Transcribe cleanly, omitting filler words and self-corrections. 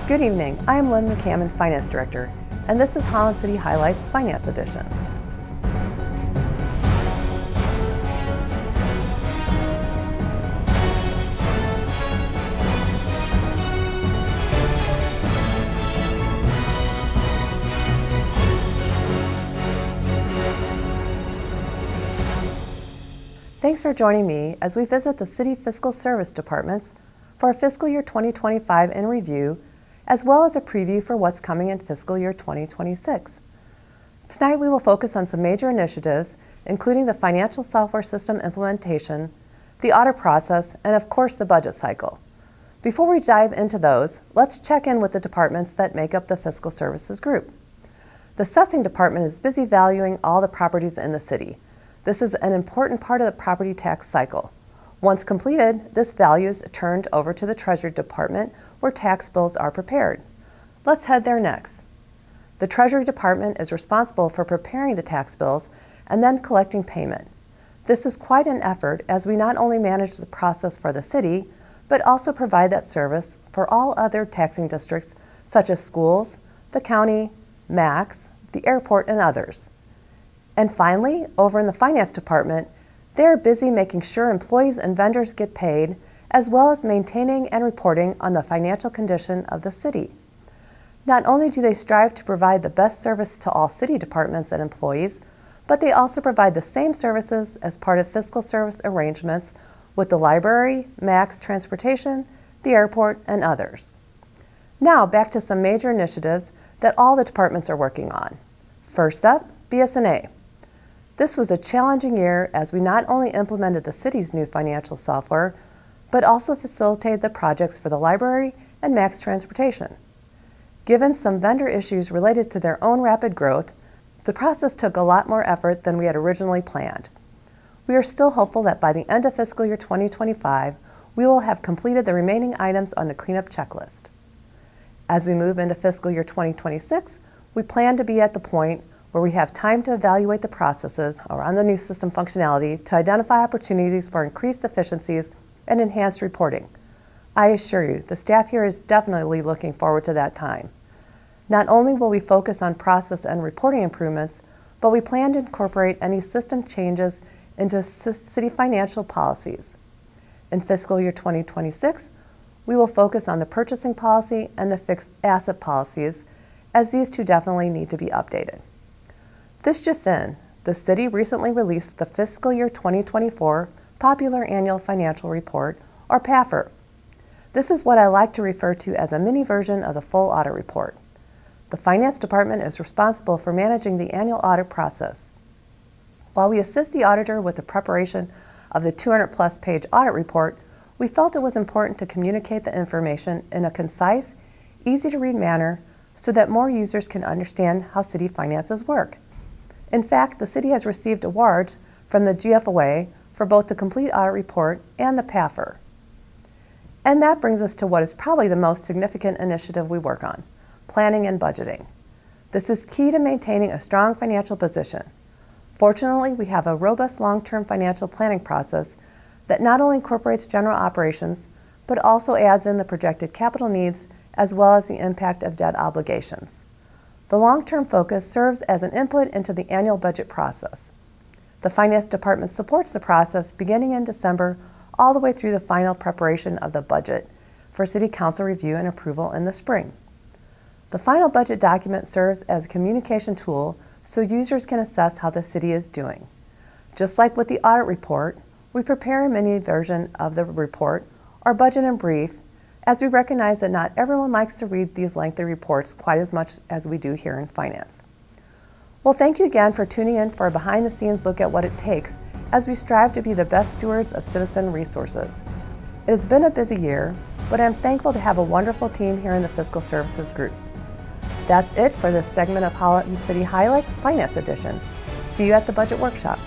Good evening, I am Lynn, McCammon, Finance Director, and this is Holland City Highlights Finance Edition. Thanks for joining me as we visit the City Fiscal Service Departments for our fiscal year 2025 in review, as well as a preview for what's coming in fiscal year 2026. Tonight we will focus on some major initiatives, including the financial software system implementation, the audit process, and of course the budget cycle. Before we dive into those, let's check in with the departments that make up the Fiscal Services Group. The Assessing Department is busy valuing all the properties in the city. This is an important part of the property tax cycle. Once completed, this value is turned over to the Treasury Department where tax bills are prepared. Let's head there next. The Treasury Department is responsible for preparing the tax bills and then collecting payment. This is quite an effort as we not only manage the process for the city, but also provide that service for all other taxing districts such as schools, the county, MACs, the airport, and others. And finally, over in the Finance Department, they're busy making sure employees and vendors get paid, as well as maintaining and reporting on the financial condition of the city. Not only do they strive to provide the best service to all city departments and employees, but they also provide the same services as part of fiscal service arrangements with the library, MACs, transportation, the airport, and others. Now back to some major initiatives that all the departments are working on. First up, BS&A. This was a challenging year as we not only implemented the city's new financial software, but also facilitated the projects for the library and MAX transportation. Given some vendor issues related to their own rapid growth, the process took a lot more effort than we had originally planned. We are still hopeful that by the end of fiscal year 2025, we will have completed the remaining items on the cleanup checklist. As we move into fiscal year 2026, we plan to be at the point where we have time to evaluate the processes around the new system functionality to identify opportunities for increased efficiencies and enhanced reporting. I assure you, the staff here is definitely looking forward to that time. Not only will we focus on process and reporting improvements, but we plan to incorporate any system changes into city financial policies. In fiscal year 2026, we will focus on the purchasing policy and the fixed asset policies, as these two definitely need to be updated. This just in, the city recently released the fiscal year 2024 Popular Annual Financial Report, or PAFR. This is what I like to refer to as a mini version of the full audit report. The Finance Department is responsible for managing the annual audit process. While we assist the auditor with the preparation of the 200-plus page audit report, we felt it was important to communicate the information in a concise, easy-to-read manner so that more users can understand how city finances work. In fact, the city has received awards from the GFOA for both the complete audit report and the PAFR. And that brings us to what is probably the most significant initiative we work on, planning and budgeting. This is key to maintaining a strong financial position. Fortunately, we have a robust long-term financial planning process that not only incorporates general operations, but also adds in the projected capital needs as well as the impact of debt obligations. The long-term focus serves as an input into the annual budget process. The Finance Department supports the process beginning in December all the way through the final preparation of the budget for City Council review and approval in the spring. The final budget document serves as a communication tool so users can assess how the city is doing. Just like with the audit report, we prepare a mini version of the report, or budget in brief, as we recognize that not everyone likes to read these lengthy reports quite as much as we do here in finance. Well, thank you again for tuning in for a behind-the-scenes look at what it takes as we strive to be the best stewards of citizen resources. It has been a busy year, but I'm thankful to have a wonderful team here in the Fiscal Services Group. That's it for this segment of Holland City Highlights Finance Edition. See you at the Budget Workshop.